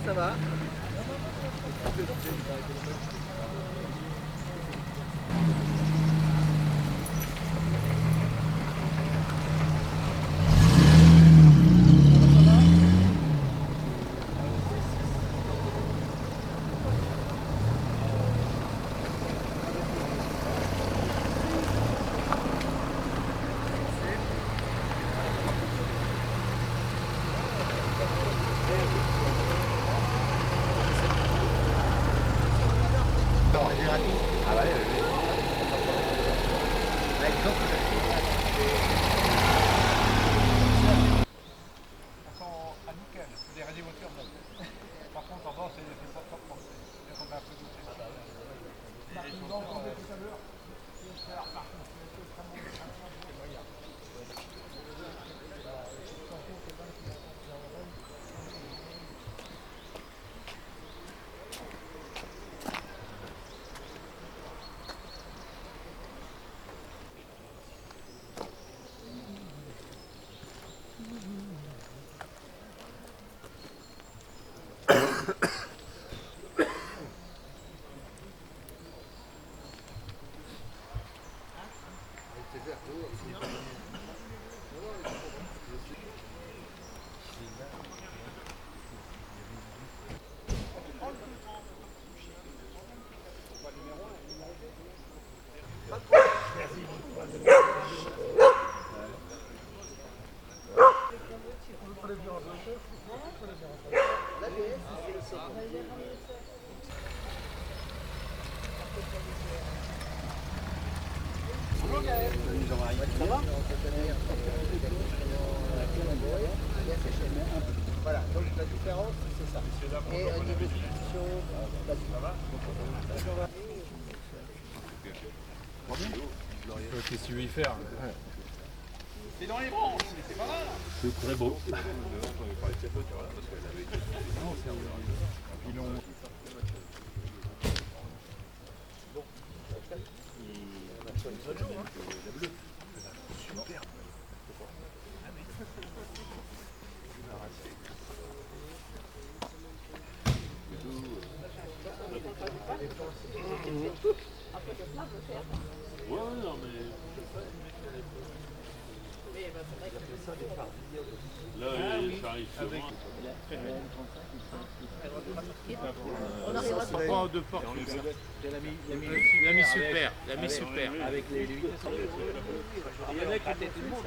ça va. Ah bah oui. Nickel, c'est des radios-voitures. Par contre, en bas, c'est pas trop français. Il faut un peu goûter. Vous entendez tout à l'heure. Voilà, donc la différence c'est ça. Et au niveau de discussion, Qu'est-ce que tu veux y faire? C'est dans les branches, c'est pas mal. C'est très beau. Ouais, non, mais là, ça arrive souvent. Pourquoi deux portes? La mis super, la mis super. avec les vitesses. Il y en a qui étaient tout le monde.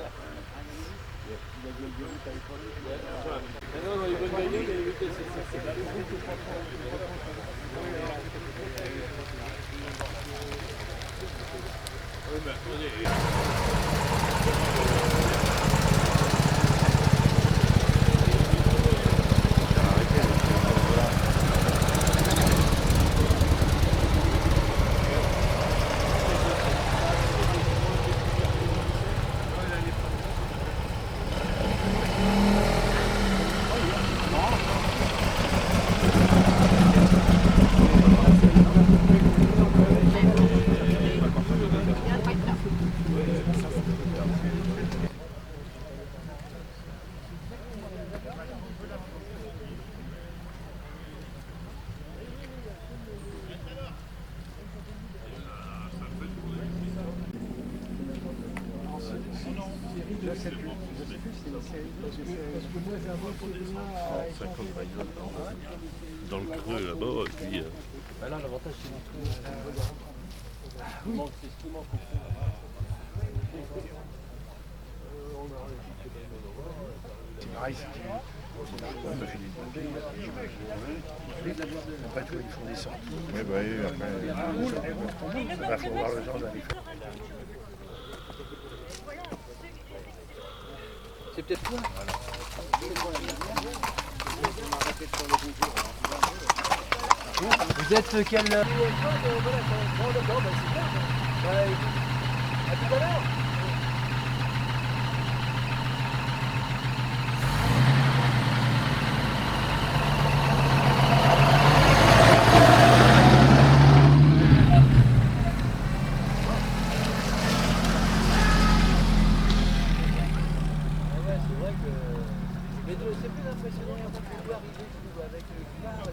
Non, non, ils veulent gagner, mais les vitesses, c'est Oui, mais attendez. Dans le creux là-bas, et puis. Là, l'avantage, c'est ce qui manque. Pareil, après tout, ils font des sorties. Oui, bah oui, après, il faut voir le genre d'aller faire. C'est peut-être quoi? Vous êtes quel... À tout à l'heure. C'est plus impressionnant quand on peut arriver avec le On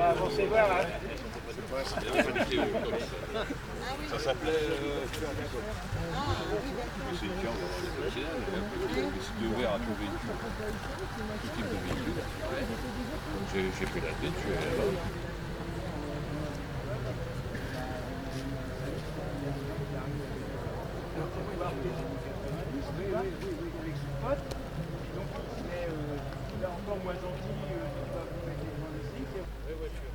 va avancer voir là. Ça s'appelait. C'est une carte professionnelle. C'est ouvert à tout véhicule. Tout type de véhicule. Donc j'ai pris la tête, je suis allé là-bas. Avec son pote. Donc il est encore moins gentil. Il va vous mettre les gens ici. Vraie voiture.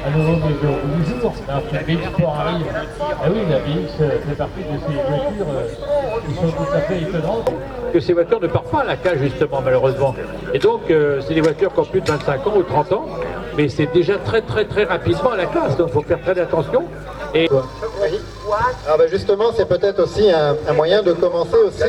À nouveau du jour, alors que la BX Sport arrive. Ah oui, la BX fait partie de ces voitures qui sont tout à fait étonnantes. Que ces voitures ne partent pas à la cage justement, malheureusement. Et donc, c'est des voitures qui ont plus de 25 ans ou 30 ans, mais c'est déjà très rapidement à la classe, donc il faut faire très attention. Et... Alors ben justement, c'est peut-être aussi un moyen de commencer aussi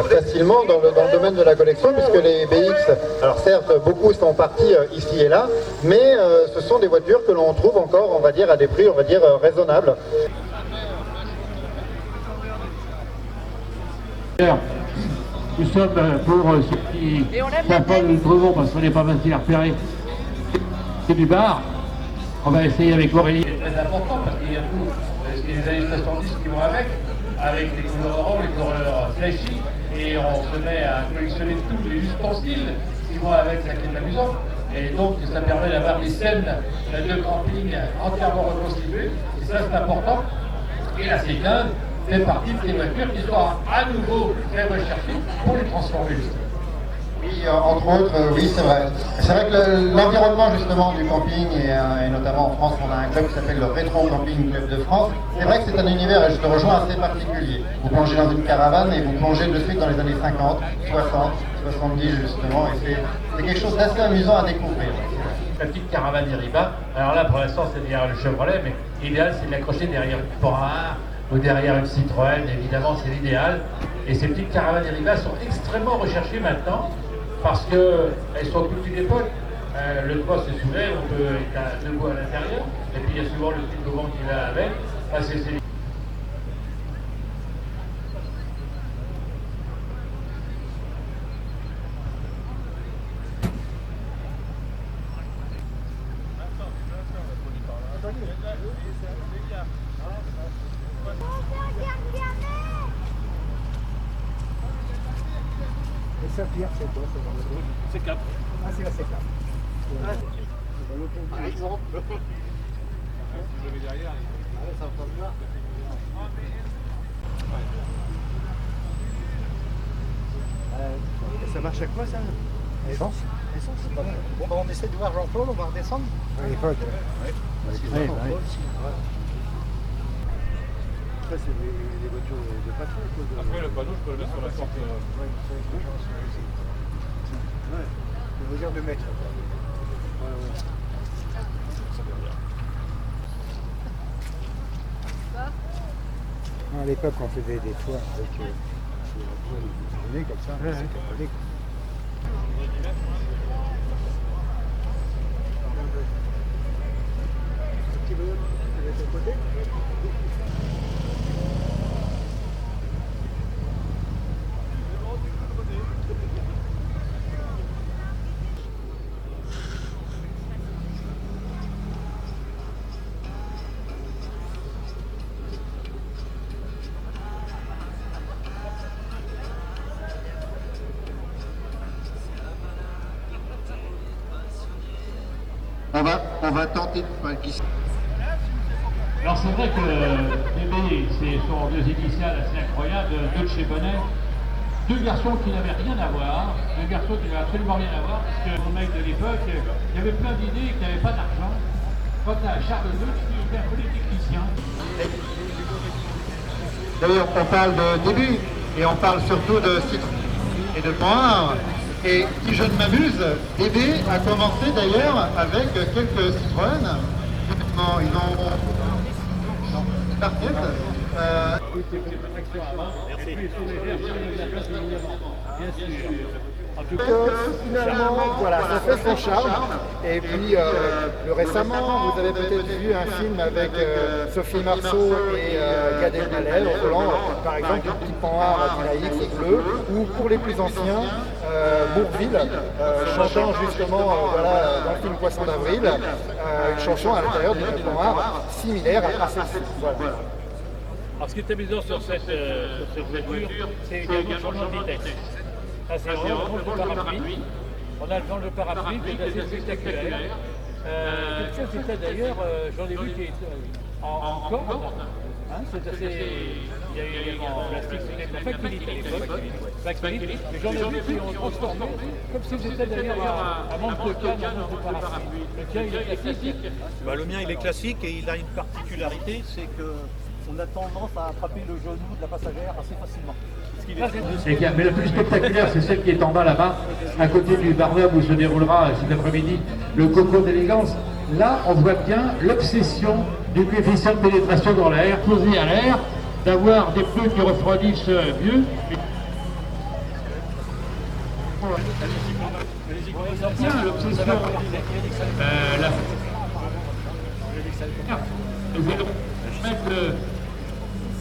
facilement dans le domaine de la collection, puisque les BX, alors certes, beaucoup sont partis ici et là, mais ce sont des voitures que l'on trouve encore, on va dire, à des prix, on va dire, raisonnables. Nous sommes pour ceux qui savent pas où nous trouvons, parce qu'on n'est pas facile à repérer. C'est du bar. On va essayer avec Aurélie. C'est très important parce qu'il y a tout. Les années 70 qui vont avec les couleurs orange, les couleurs flashy, et on se met à collectionner tous les ustensiles qui vont avec, ça qui est amusant. Et donc ça permet d'avoir des scènes de camping entièrement reconstituées, et ça c'est important. Et la C15 fait partie de ces voitures qui sont à nouveau très recherchées pour les transformer. Oui, entre autres, oui, c'est vrai. C'est vrai que l'environnement justement du camping, et notamment en France, on a un club qui s'appelle le Rétro Camping Club de France. C'est vrai que c'est un univers, et je te rejoins, assez particulier. Vous plongez dans une caravane et vous plongez de suite dans les années 50, 60, 70 justement, et c'est quelque chose d'assez amusant à découvrir. La petite caravane Deriva, alors là pour l'instant c'est derrière le Chevrolet, mais l'idéal c'est de l'accrocher derrière une Pora ou derrière une Citroën, évidemment c'est l'idéal. Et ces petites caravanes Deriva sont extrêmement recherchées maintenant, parce qu'elles sont toutes une époque. Le toit se soulève, on peut être debout à l'intérieur, et puis il y a souvent le petit comment qui va avec. Enfin, c'est Et ça, Pierre, c'est quoi? C'est 4. Ah, c'est la C4. Par exemple. Si vous l'avez derrière, Ça va pas bien. Ça marche à quoi ça? Essence. Essence. Bon, bah, on essaie de voir Jean-Paul, on va redescendre. À l'époque. Oui. Ça, c'est les voitures de patron. après le panneau, je peux le mettre sur la porte. Ouais, je veux dire de mettre. À l'époque, on faisait des toits avec On est comme ça, c'est comme ça. On va tenter de... Alors c'est vrai que DB, c'est son deux initiales assez incroyables, Deutsche Bonnet, deux garçons qui n'avaient rien à voir, deux garçons qui n'avaient absolument rien à voir, parce que mon mec de l'époque, il y avait plein d'idées, qui n'avaient pas d'argent. Quant à Charles Deutsch, qui était un polytechnicien. D'ailleurs, on parle de début, et on parle surtout de Citroën et de Pont. Et si je ne m'abuse, DB a commencé d'ailleurs avec quelques Citroën. Ils ont parquet. Finalement, voilà, ça fait son charme. Et puis, plus récemment, vous avez peut-être vu un film avec Sophie Marceau et Gad Elmaleh, au volant, par exemple, le petit Panhard à X bleu, ou pour les plus anciens, Bourvil, chantant justement voilà, dans le film Poisson d'avril, une chanson à l'intérieur d'une Panhard similaire à celle-ci. Voilà. Alors ce qui est amusant sur cette voiture, c'est qu'il y a un changement de vitesse. Ça c'est vraiment le parapluie. On a le vent de parapluie qui est assez spectaculaire. Quelque chose qui était d'ailleurs, j'en ai vu qui est en corde. Hein, c'est assez... Il y a eu également en plastique, c'était la facilité à l'époque. Mais j'en ai vu qui ont transformé, comme si c'était d'ailleurs un manque de canne, un manque de parapluie. Le tien il est classique. Bah, le mien il est classique et il a une particularité, c'est que on a tendance à attraper le genou de la passagère assez facilement. Mais la plus spectaculaire, c'est celle qui est en bas là-bas, à côté du bar-up où se déroulera cet après-midi le concours d'élégance. Là, on voit bien l'obsession du coefficient de pénétration dans l'air, posé à l'air, d'avoir des pneus qui refroidissent mieux. Tiens, l'obsession.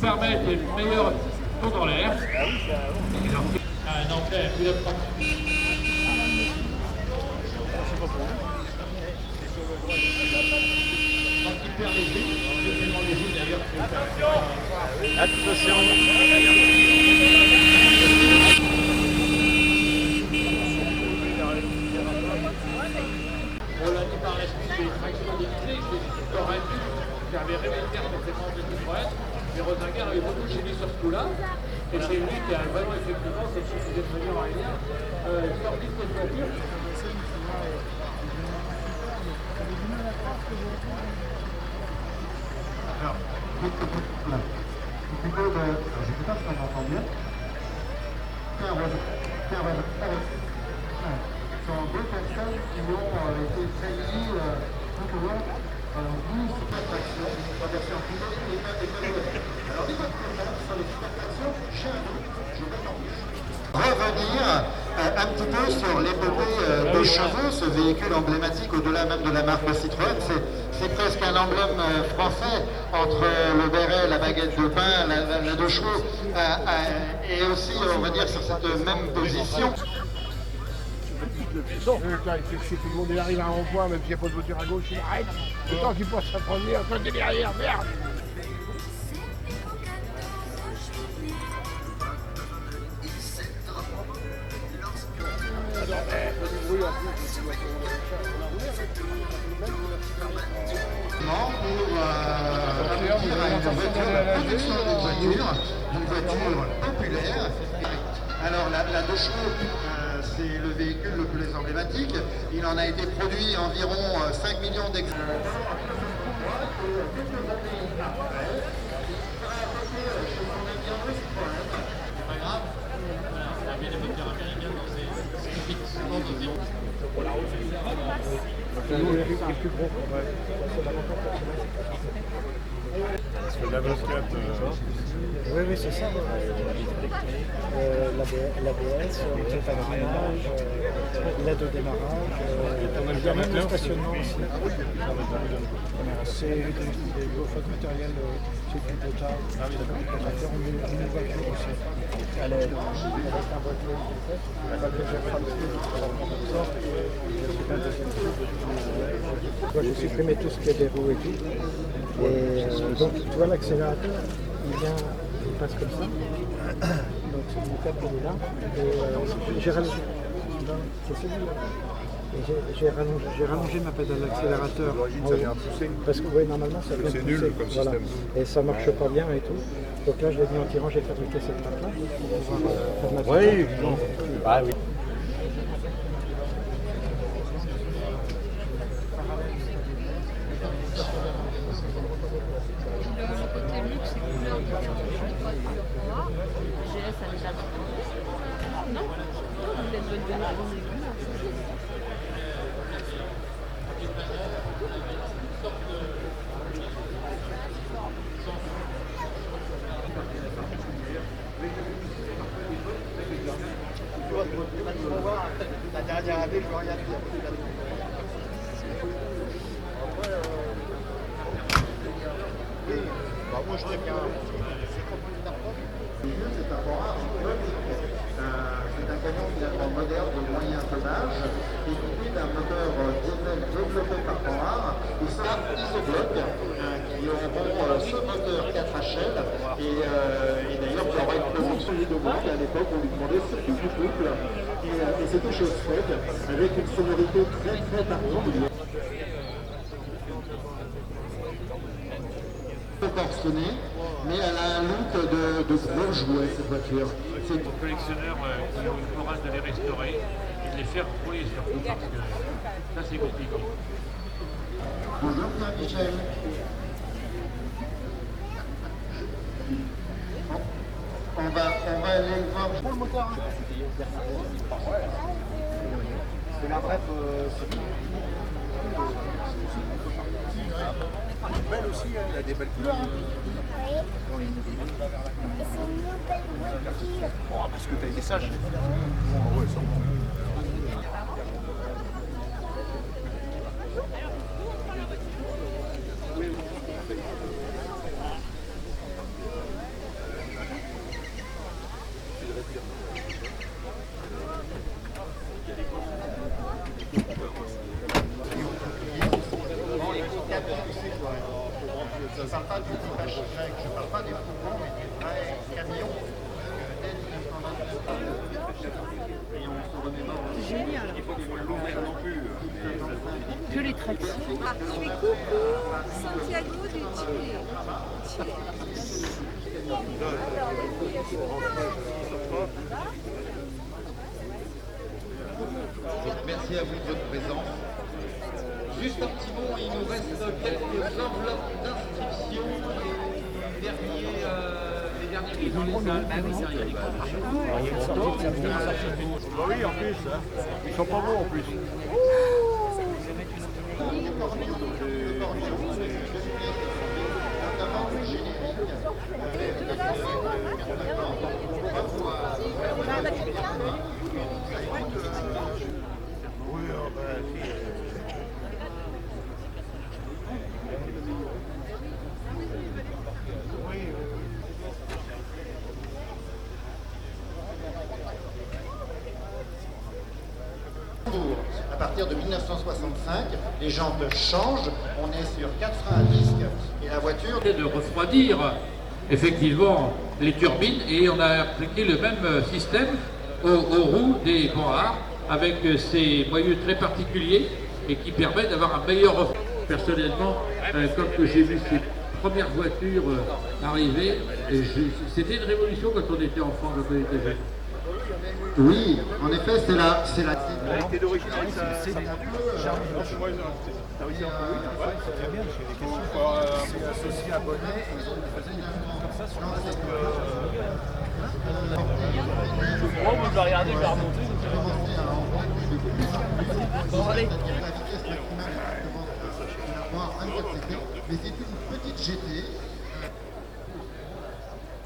Permettre une meilleure tour dans l'air. Un ampère plus hyper léger, tellement léger d'ailleurs. Attention. On l'a dit par la suite des tractions divisées, j'aurais dû, j'avais répété complètement de Citroën, mais Rosengar avait beaucoup gêné sur ce coup-là, et c'est lui qui a vraiment effectivement cette chose qui est devenue en arrière, sorti de cette voiture. Alors, je ne sais pas si on entend bien. Ce sont deux personnes qui ont été saillies tout au long d'une supertraction, la version pilote et économique. Alors, les voitures sur les supertractions, chez nous, je vais en plus. Revenir un petit peu sur l'épopée de chevaux, ce véhicule emblématique au-delà même de la marque Citroën. C'est presque un emblème français entre le béret, la baguette de pain, la deux chevaux, et aussi, on va dire, sur cette même position. Tout le monde arrive à un rond-point, même s'il n'y a pas de voiture à gauche, il arrête. Le temps qu'il passe à prendre un peu derrière, merde. Une voiture populaire. Alors la deux chevaux, c'est le véhicule le plus emblématique. Il en a été produit environ 5 millions d'exemplaires. Pour la Nous, les plus gros. Ouais. Oui, c'est ça. L'ABS, l'aide au démarrage, il y a même le stationnement aussi. C'est des fautes matérielles, c'est du potard. On met une voiture aussi. Elle est un voiture que j'ai frappé. Moi, j'ai supprimé tout ce qui est des roues et tout. Et donc, tu vois, l'accélérateur, il passe comme ça. Donc, mon câble, il est là. Et j'ai rallongé. C'est celui-là. J'ai rallongé ma pédale d'accélérateur. Parce que ouais, normalement, ça vient c'est nul comme voilà. système. Et ça marche pas bien et tout. Donc là, je l'ai mis en tirant, j'ai fabriqué cette plaque-là pour pouvoir faire ma Oui, ah oui. La dernière année, je regarde. Moi, je dirais qu'un. C'est un rare. C'est un camion finalement moderne de moyen tonnage, équipé d'un moteur diesel développé par Panhard, et ça, isobloc, qui auront ce moteur 4HL, et d'ailleurs, qui aura une production de demande. À l'époque, on lui demandait surtout du couple, et c'était chose faite, avec une sonorité très très tardive. Proportionnée, mais elle a un look de gros jouet, cette voiture. C'est pour collectionneurs qui ont une courage de les restaurer et de les faire rouler surtout parce que ça c'est compliqué. Bonjour Pierre-Michel. On va aller le voir. Pour le moteur. C'est la bref. Belle aussi, elle a des belles couleurs. Oui. C'est une nouvelle voiture. Oh, parce que t'as été sage. Oh, ouais, ça. Je ne parle pas du foutage grec, je ne parle pas des fourgons, mais des vrais camions. Dès 1992, et on se remémore. Génial. Il faut l'ouvrir non plus. Que les tractions. Ah, je fais coucou, Santiago du Chili. Merci à vous de votre présence. Juste un petit mot, il nous reste quelques enveloppes d'inscription des derniers Oui, en plus, hein. Ils sont pas beaux en plus. À partir de 1965, les jantes changent, on est sur 4 freins à disque et la voiture... De refroidir effectivement les turbines et on a appliqué le même système aux roues des Panhard avec ces moyeux très particuliers et qui permettent d'avoir un meilleur refroidissement. Personnellement, quand j'ai vu ces premières voitures arriver, c'était une révolution quand on était enfant, quand on était jeune. Oui, en effet, c'est la... Elle était d'origine, C'est bien. C'est associé à Bonnet et ils faisaient des trucs comme ça sur la tête. Moi, vous le regardez, je vais remonter. Bon, allez. mais c'est une petite GT.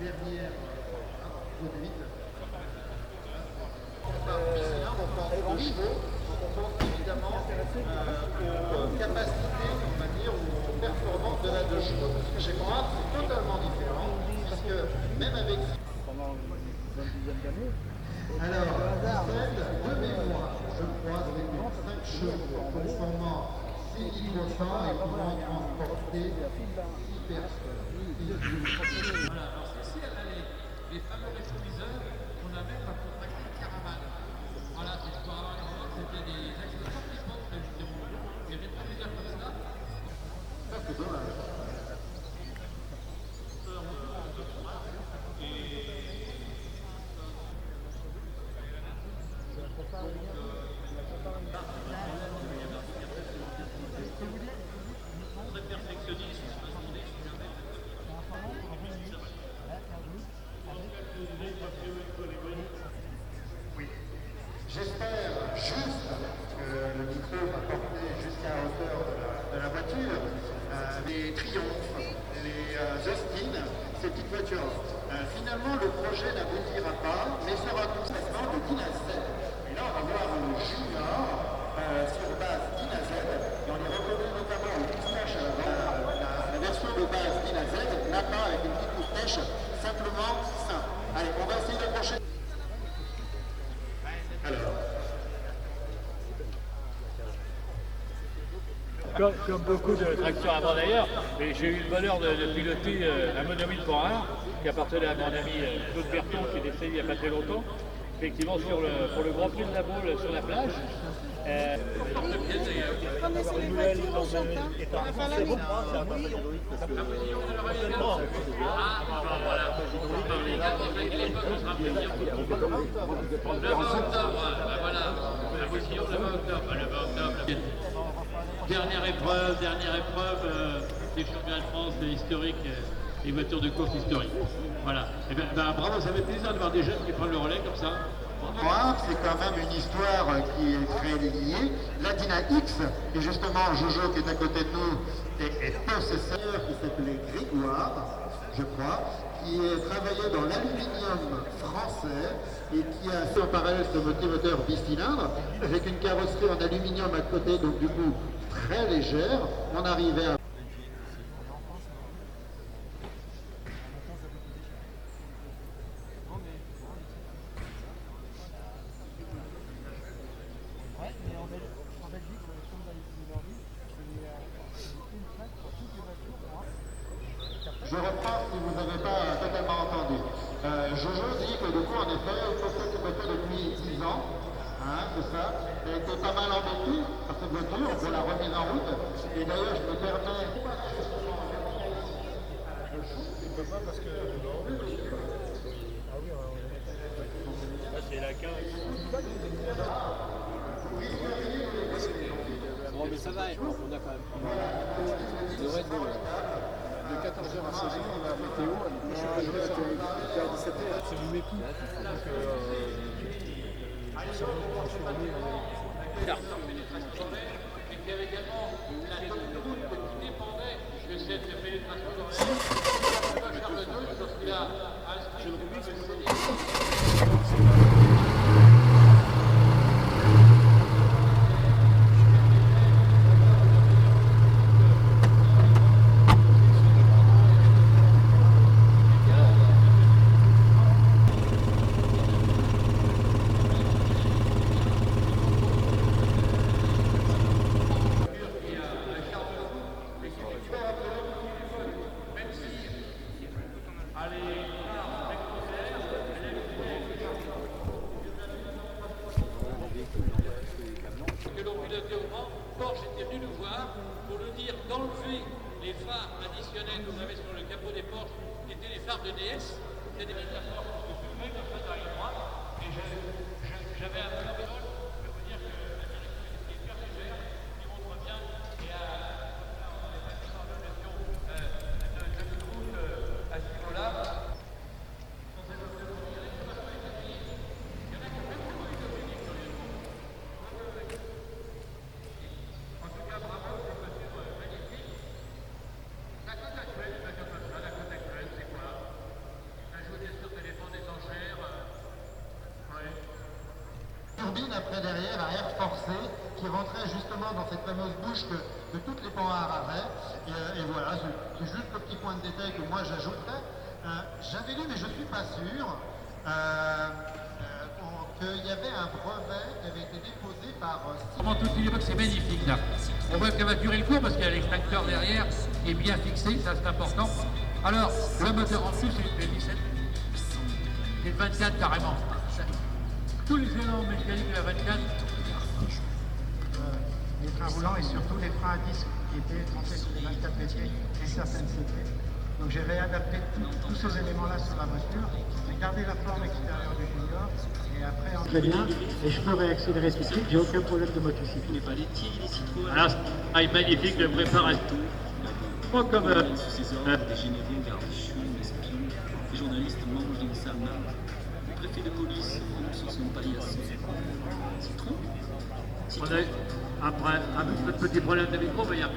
Dernière produite. En chevaux, on pense évidemment aux capacités, on va dire, aux performances de la 2 chevaux. Parce que chez Conrad, c'est totalement différent, parce que même avec... Pendant une dizaine d'années. Alors, de mémoire, je crois, c'est 5 chevaux conformant 6 litres 100 et pouvant transporter 6 personnes. Voilà, alors ceci, les fameux rétroviseurs qu'on avait quand on tractait une caravane. Voilà, c'est pour avoir une fois, c'était des accessoires qui se justement. Les rétroviseurs comme ça. Ça, c'est dommage. Très perfectionniste. Oui. J'espère juste que le micro va porter jusqu'à la hauteur de la voiture les Triumph, les Austin, ces petites voitures. Finalement, le projet n'aboutira pas, mais sera complètement de Dynasset. Et là, on va voir un junior sur base Dynasset, et on les reconnaît notamment au moustache à l'avant. La version de base Dynasset n'a pas avec une petite moustache, simplement simple. Allez, on va essayer d'approcher. Alors. Comme beaucoup de tractions avant d'ailleurs, et j'ai eu le bonheur de piloter un monomie de Conrad qui appartenait à mon ami Claude Berton qui est décédé il n'y a pas très longtemps, effectivement pour le Grand Prix de la Baule sur la plage. Connaissez les voitures, on chante, hein. C'est bon, c'est un passage hydraulique. Dernière épreuve des championnats de France historiques, les voitures de course historiques. Voilà. Et ben, bravo, ça fait plaisir de voir des jeunes qui prennent le relais comme ça. C'est quand même une histoire qui est très liée. La Dyna X, et justement Jojo qui est à côté de nous, est possesseur qui s'appelait Grégoire, je crois, qui travaillait dans l'aluminium français et qui a fait en parallèle ce moteur bicylindre avec une carrosserie en aluminium à côté, donc du coup très légère. On arrivait à... Je reprends si vous n'avez pas totalement entendu. Jojo dit que du coup, en effet, il possède une voiture depuis 10 ans. Hein, c'est ça. Elle a été pas mal embêtée par cette voiture pour la remise en route. Et d'ailleurs, je me permets... Je peux pas parce que... Ah oui, là c'est la 15. Bon, mais ça va, on a quand même. C'est vrai de 14h à 16h, la météo, elle est à 17h. C'est du mépris. Et qu'il y avait également la zone de route qui dépendait de cette pénétration dans l'air. Charles II, lorsqu'il a inscrit Porsche était venu nous voir pour nous dire d'enlever les phares additionnels qu'on avait sur le capot des Porsche, qui étaient les phares de DS, c'était des métaphores que je filmais comme ça dans la ligne droite, et j'avais un peu d'envol, je peux vous dire que la direction est hyper légère, qui montre bien, et on est passé dans la version de route à ce niveau-là. derrière à air forcé qui rentrait justement dans cette fameuse bouche que toutes les panhards avaient. Et voilà, c'est juste le petit point de détail que moi j'ajouterais. J'avais lu, mais je ne suis pas sûr, qu'il y avait un brevet qui avait été déposé par... Comment tout l'époque, c'est magnifique là. On voit qu'elle va durer le cours parce qu'il y a l'extracteur derrière qui est bien fixé, ça c'est important. Alors, le moteur en plus, c'est une 17. C'est une 24 carrément. Tous les éléments mécaniques de la 24. Les freins roulants et surtout les freins à disque qui étaient trempés sur les 24 VT et certaines CT. Donc j'ai réadapté tous ces éléments-là sur la voiture. J'ai gardé la forme extérieure du Junior et après en très bien. Et je peux réaccélérer tout de suite, j'ai aucun problème de motocycle. Alors, c'est magnifique de préparer tout. Pas comme... Les journalistes mangent dans sa main. Le préfet de police monte sur son paillasse. On a eu, après, un petit problème de micro, mais il y a...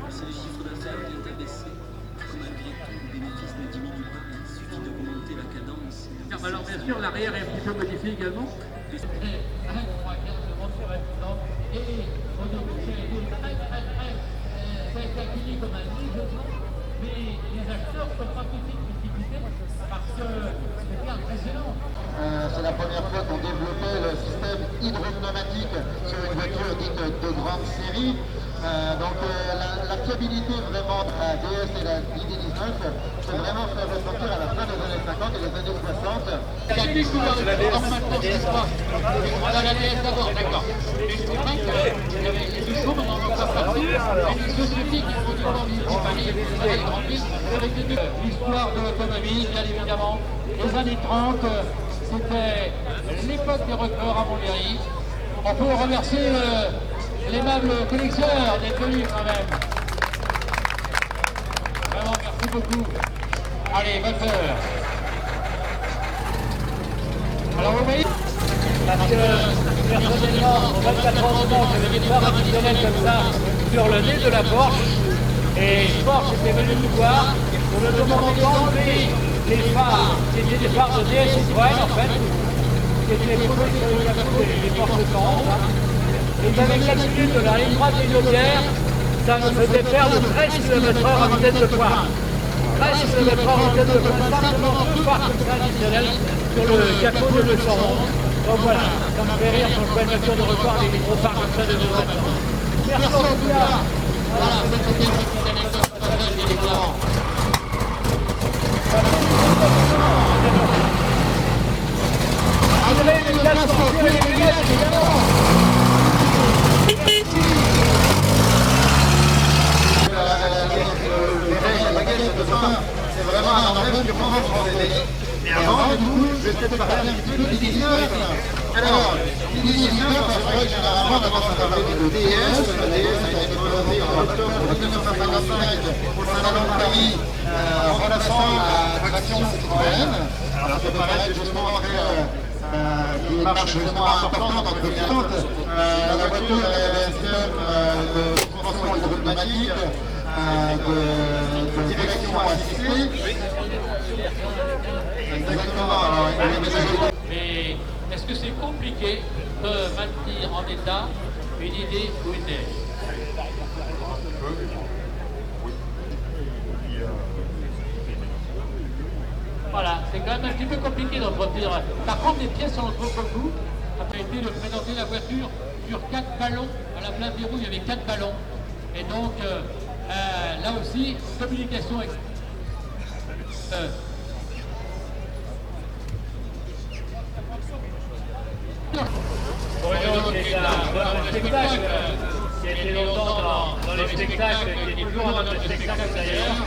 C'est le chiffre d'affaires qui est abaissé. Malgré tout, le bénéfice ne diminue pas. Il suffit d'augmenter la cadence. Alors bien sûr, l'arrière est un petit peu modifié également. Mais les acheteurs ne sont pas tout de suite précipités parce que c'était impressionnant. C'est la première fois qu'on développait le système hydropneumatique sur une voiture dite de grande série. Donc la fiabilité vraiment de la DS et la ID19 s'est vraiment fait ressentir à la fin des années 50 et des années 60. C'est la DS. La DS d'abord, d'accord. Mais c'est vrai qu'il y avait les deux choses, on en voit pas partout. Et les sociétés qui font du l'histoire de l'automobile, bien évidemment. Les années 30, c'était l'époque des records à Montlhéry. On peut remercier l'aimable collectionneur d'être venu quand même. Vraiment, merci beaucoup. Allez, bonne heure. Alors vous voyez, parce que personnellement, en 24 ans de temps, j'avais des phares additionnels comme ça sur le nez de la Porsche. Et Porsche était venu nous voir pour nous demander d'enlever les phares, qui étaient des phares de DS Citroën en fait, qui étaient posés sur les capous des Porsche 111. Et avec l'habitude de la ligne droite pédalière, ça me faisait perdre 13 km/h en vitesse de pointe. 13 km/h en vitesse de pointe, simplement tout part comme ça additionnel sur le capot de 211. Donc voilà, ça me fait rire quand je vois une voiture de record des micro-phares comme ça de 2 ans. Merci en tout cas. Voilà, c'était une petite anecdote personnelle des déclarants. André, les gars, sortir les lunettes, évidemment. C'est vraiment un emblème purement français. Mais avant, du coup, je vais peut-être parler un petit peu de l'ID19. Alors, l'ID19, c'est vrai que généralement, on a tendance à parler de DS. Le DS a été présenté en octobre 1955 au Salon de Paris, remplaçant la traction Citroën. Alors, ça peut paraître justement une marche justement importante en confiante. La voiture avait un système de suspension hydropneumatique, de direction assistée. Exactement. Mais est-ce que c'est compliqué de maintenir en état une idée ou une DS? Voilà, c'est quand même un petit peu compliqué d'entretenir. Par contre, les pièces sont entre beaucoup. Ça a été de présenter la voiture sur 4 ballons. À la place des roues, il y avait 4 ballons. Et donc, là aussi, communication avec... Bruno, qui est un spectacle qui a été longtemps dans les spectacles, qui est toujours dans notre spectacle d'ailleurs,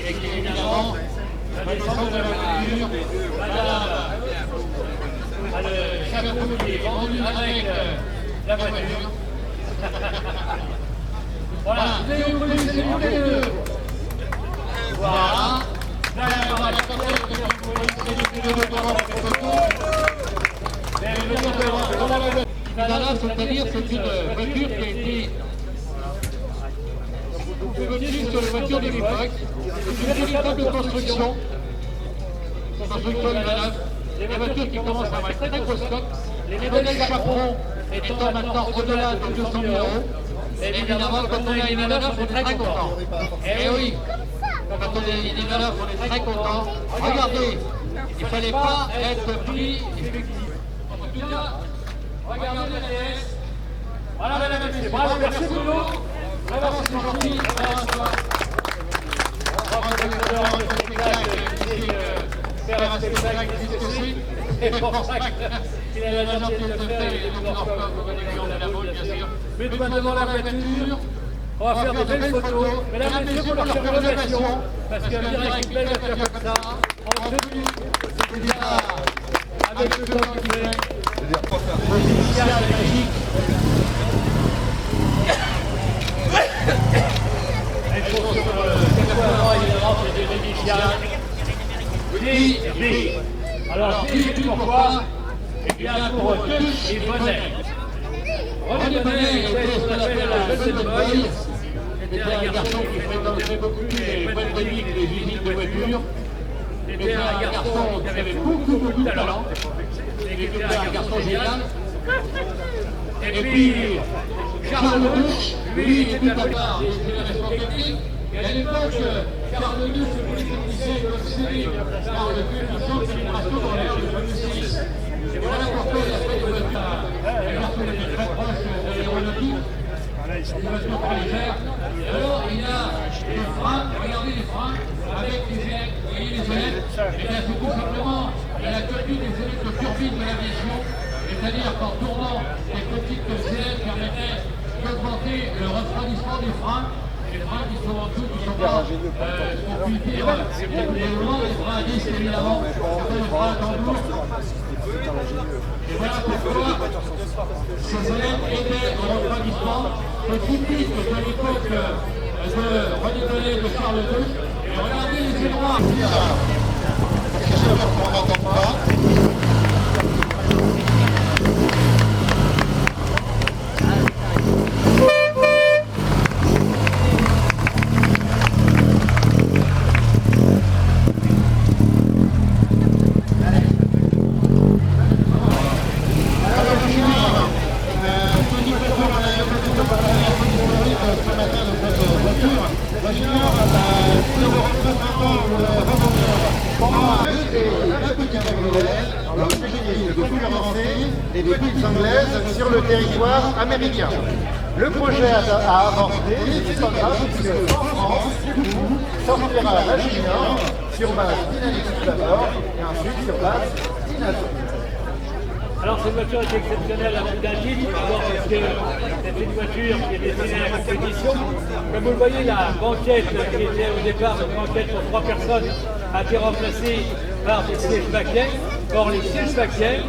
et qui évidemment, la descente de la voiture, madame a le chapeau qui est vendu avec la voiture. Voilà, vous avez ouvert les deux. Voilà. Là, c'est-à-dire c'est une voiture qui a été venue sur les voitures de l'époque. C'est une véritable construction. Construction de la des voitures qui commencent à avoir très très grosse coque. Les modèles chaperons étant maintenant au-delà de 200 000 €, évidemment, quand on a une manœuvre, on est très content. Eh oui, quand on a une manœuvre, on est très content. Regardez, il ne fallait pas être pris effectivement. En tout cas, regardez la DS. Voilà, mesdames et messieurs. Bravo, merci Bruno. Vraiment, c'est gentil. Faire un spectacle difficile, et pour ça qu'il a la gentillesse de le faire, il est venu encore de la boule, bien sûr. Mets-toi devant la voiture, on va faire des belles photos. Mesdames et messieurs, pour leur faire une ovation, parce qu'un direct une belle voiture comme ça, en tenue, c'est bien, avec le temps qu'il fait, le initial magique. Il faut sur le avant, évidemment, c'est des initiales. B. Alors, B, pourquoi? Eh bien, pour Tuch et Bonnet. René Bonnet était ce qu'on appelle la jeune boy. C'était un garçon qui fréquentait beaucoup les boîtes techniques et les usines de voitures. C'était un garçon qui avait beaucoup de talent. Et qui était un garçon génial. Et puis, Charles Duch, lui, était un peu des techniques. Et à l'époque, Charles Duch se politisait comme série, car le puissant de génération dans l'ère de 2006. Et voilà pourquoi il a fait de voiture. Et lorsqu'on était très proche de l'aéronautique, une voiture très légère. Et alors, il y a des freins, regardez les freins, avec les ailettes. Vous voyez les ailettes? Et bien, c'est tout simplement la tenue des ailettes de turbine de l'aviation. C'est-à-dire qu'en tournant, les petites ailettes permettaient d'augmenter le refroidissement des freins. Les freins qui sont en dessous, qui sont pas, on peut dire, les freins à disque évidemment, les freins à tambour. Et voilà pourquoi ces ailettes aidaient au refroidissement, le typique de l'époque de René Bonnet de Charles Duch. Et regardez les ailerons. Quelque chose qu'on n'entend pas. Les petites anglaises sur le territoire américain. Le projet a avancé, c'est pas grave, puisque en France, du coup, sortira la Junior sur base dynamique d'abord, et ensuite sur base dynamique. Alors cette voiture est exceptionnelle à plus d'un titre, d'abord parce que c'est une voiture qui est destinée à la compétition. Comme vous le voyez, la banquette qui était au départ une banquette pour 3 personnes a été remplacée par des sièges baquets. Or les sièges baquets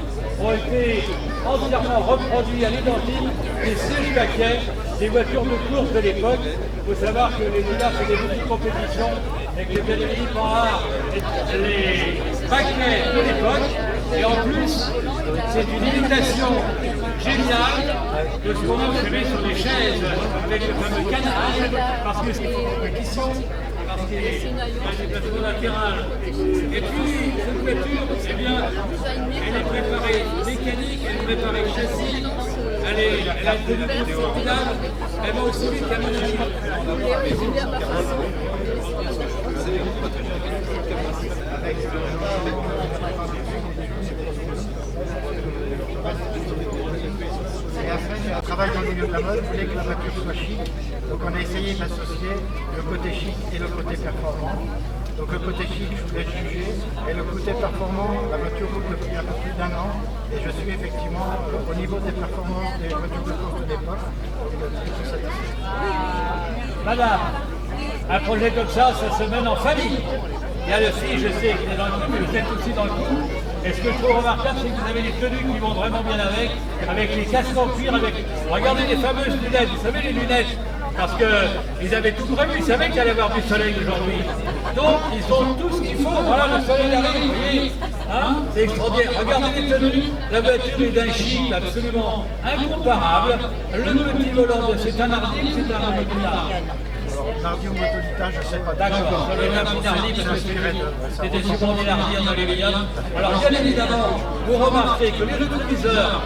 ont été entièrement reproduits à l'identique des sièges baquets des voitures de course de l'époque. Il faut savoir que les villas c'est des petites compétitions et que les Philippe Henrard les baquets de l'époque. Et en plus, c'est une imitation géniale de ce qu'on observait sur les chaises avec le fameux canage, parce que c'est une compétition, parce qu'il y a des plateaux latérales. Et puis, cette voiture, eh bien, elle est préparée mécanique, elle est préparée châssis, elle a une tenue formidable, elle va aussi vite qu'à mon avis. Et après, on travaille dans le milieu de la mode, on voulait que la voiture soit chic. Donc on a essayé d'associer le côté chic et le côté performant. Donc le côté chic, je voulais juger, et le côté performant, la voiture roule depuis un peu plus d'1 an. Et je suis effectivement au niveau des performances des voitures de course de l'époque. Madame, un projet comme ça se mène en famille. Il y a le fille, je sais, qui est dans le coup, mais vous êtes aussi dans le coup. Et ce que je trouve remarquable, c'est que vous avez des tenues qui vont vraiment bien avec les casques en cuir, regardez les fameuses lunettes, vous savez les lunettes, parce qu'ils avaient tout prévu, ils savaient qu'il allait y avoir du soleil aujourd'hui. Donc, ils ont tout ce qu'il faut, voilà, le soleil arrive, vous voyez, hein, c'est extraordinaire. Regardez les tenues, la voiture est d'un chic absolument incomparable. Le petit volant, c'est un Hardy, c'est un Renault Pinard. Nardi ou Motolita, je sais pas. D'accord, je vais même Nardi parce que c'était souvent des Nardi dans les médias. Alors bien évidemment, vous remarquez que les rétroviseurs...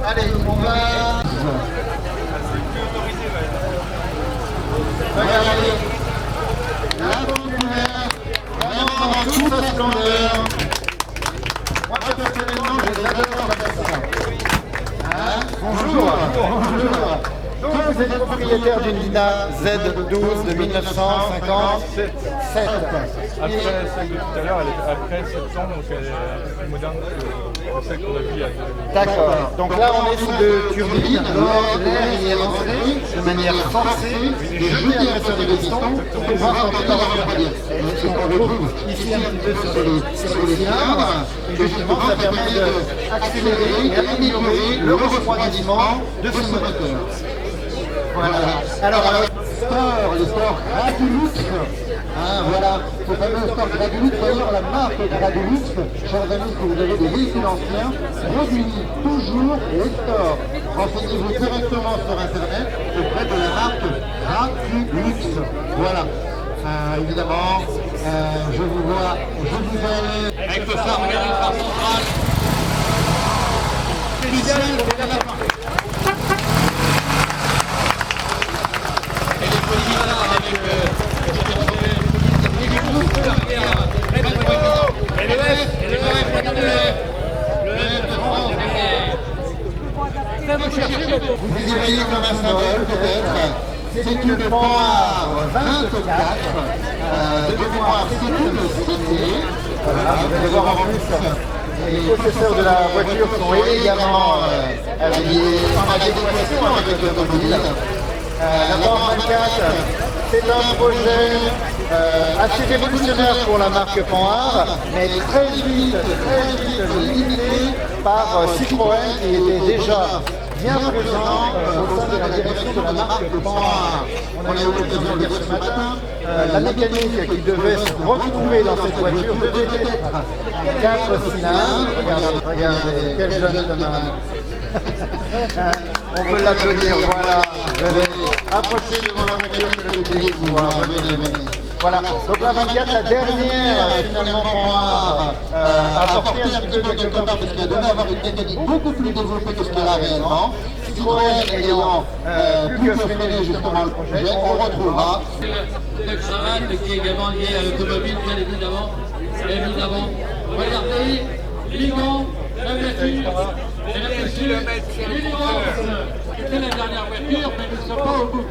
Allez, on va... Regardez, la populaire, vraiment dans toute sa splendeur. Moi, personnellement, je les adore comme ça. Hein? Bonjour. Donc vous êtes propriétaire d'une Lina Z12 de 1957. Après celle de tout à l'heure, après 700, donc elle est plus moderne que celle qu'on a vue il y a 2 ans. D'accord. Donc là on est sous de turbines, l'air y est rentré de manière forcée et jeté à l'intérieur des pistons pour pouvoir sortir dans la refroidir. Ce qu'on retrouve ici un petit peu sur les cylindres, et justement ça permet d'accélérer et améliorer le refroidissement de ce moteur. Voilà. Alors, le sport Gradulux. Hein, voilà, ce fameux sport Gradulux, d'ailleurs la marque Gradulux, chers amis, si vous avez des véhicules anciens, réduit toujours les stores. Renseignez-vous directement sur internet auprès de la marque Gradulux. Voilà. Évidemment, je vous vois, je vous ai... Avec le phare, regardez le phare central. Spécial pour la fin. Et les policiers avec vous y voyez comme un symbole peut-être. C'est une Panhard 24 de mémoire cyclocité. voilà, vous allez voir en plus les possesseurs de la voiture sont élégamment habillés en adéquation avec l'automobile. La Panhard 24, c'est un projet assez révolutionnaire pour la marque Panhard, mais très vite limité par Citroën qui était déjà bien présent au sein de la direction de la marque Panhard. On a eu l'occasion de dire ce matin, la mécanique qui devait se retrouver dans cette voiture devait être 4 cylindres. Regardez, quel jeune homme. On peut l'applaudir, voilà. Je vais approcher devant la voiture que le public voit. Voilà, donc la 24, la dernière, finalement, Panhard a apporté un petit peu quelque part, parce qu'elle devait avoir une mécanique beaucoup plus développée que ce qu'elle a réellement. Citroën ayant plus que freiné justement le projet, on retrouvera. Le cravate qui est également lié à l'automobile, bien évidemment. Regardez, l'élégant, la voiture, c'était la dernière voiture, mais nous ne sommes pas au bout.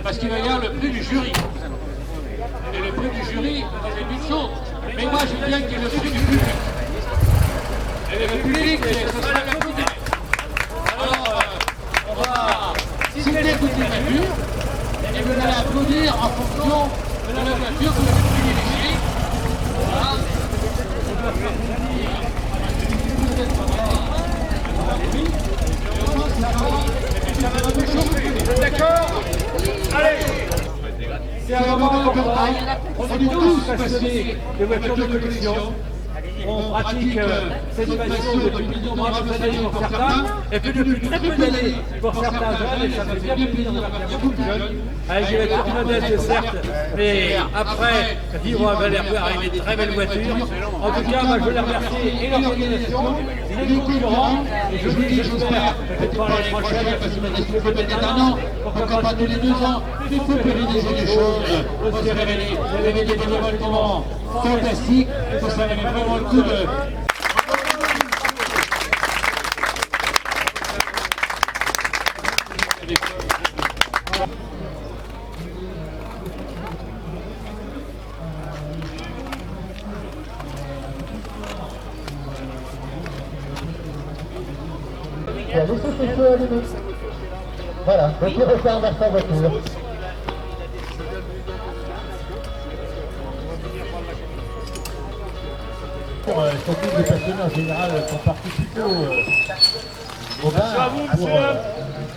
Parce qu'il va y avoir le prix du jury. Et le prix du jury, c'est une chose. Mais moi, je veux bien qu'il y ait le prix du public. Et le public, ce sera la coupe. Alors, on va citer toutes les voitures, et vous allez applaudir en fonction de la voiture que vous avez privilégiée. Voilà. Vous êtes d'accord? Allez! C'est un moment important. On est tous passionnés de voitures de collection. On pratique cette passion depuis de nombreuses années pour certains, et puis depuis très peu d'années pour certains jeunes, et ça fait bien plaisir de voir beaucoup de jeunes, avec des voitures modestes certes, mais après vivre à Valérou arriver de très belles voitures. En tout cas, moi je veux les remercier et l'organisation, les concurrents, et je vous dis, j'espère, peut-être pour l'année prochaine, parce qu'il m'a dit peut-être un an, pour qu'à partir des 2 ans, il faut pérenniser les choses, aussi révéler. Vous avez des développements fantastiques, et ça avait vraiment le coup de... Laissez ses feux allumés. Voilà, donc il repart vers sa voiture. Surtout les passionnés en général sont partis plutôt au bar pour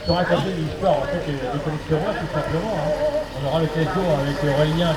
se raconter l'histoire en fait, des collectionneurs tout simplement. Hein. On aura l'occasion avec Aurélien.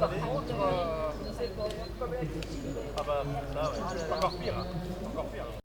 Par contre, ah bah ça, ouais. Encore pire. Encore pire.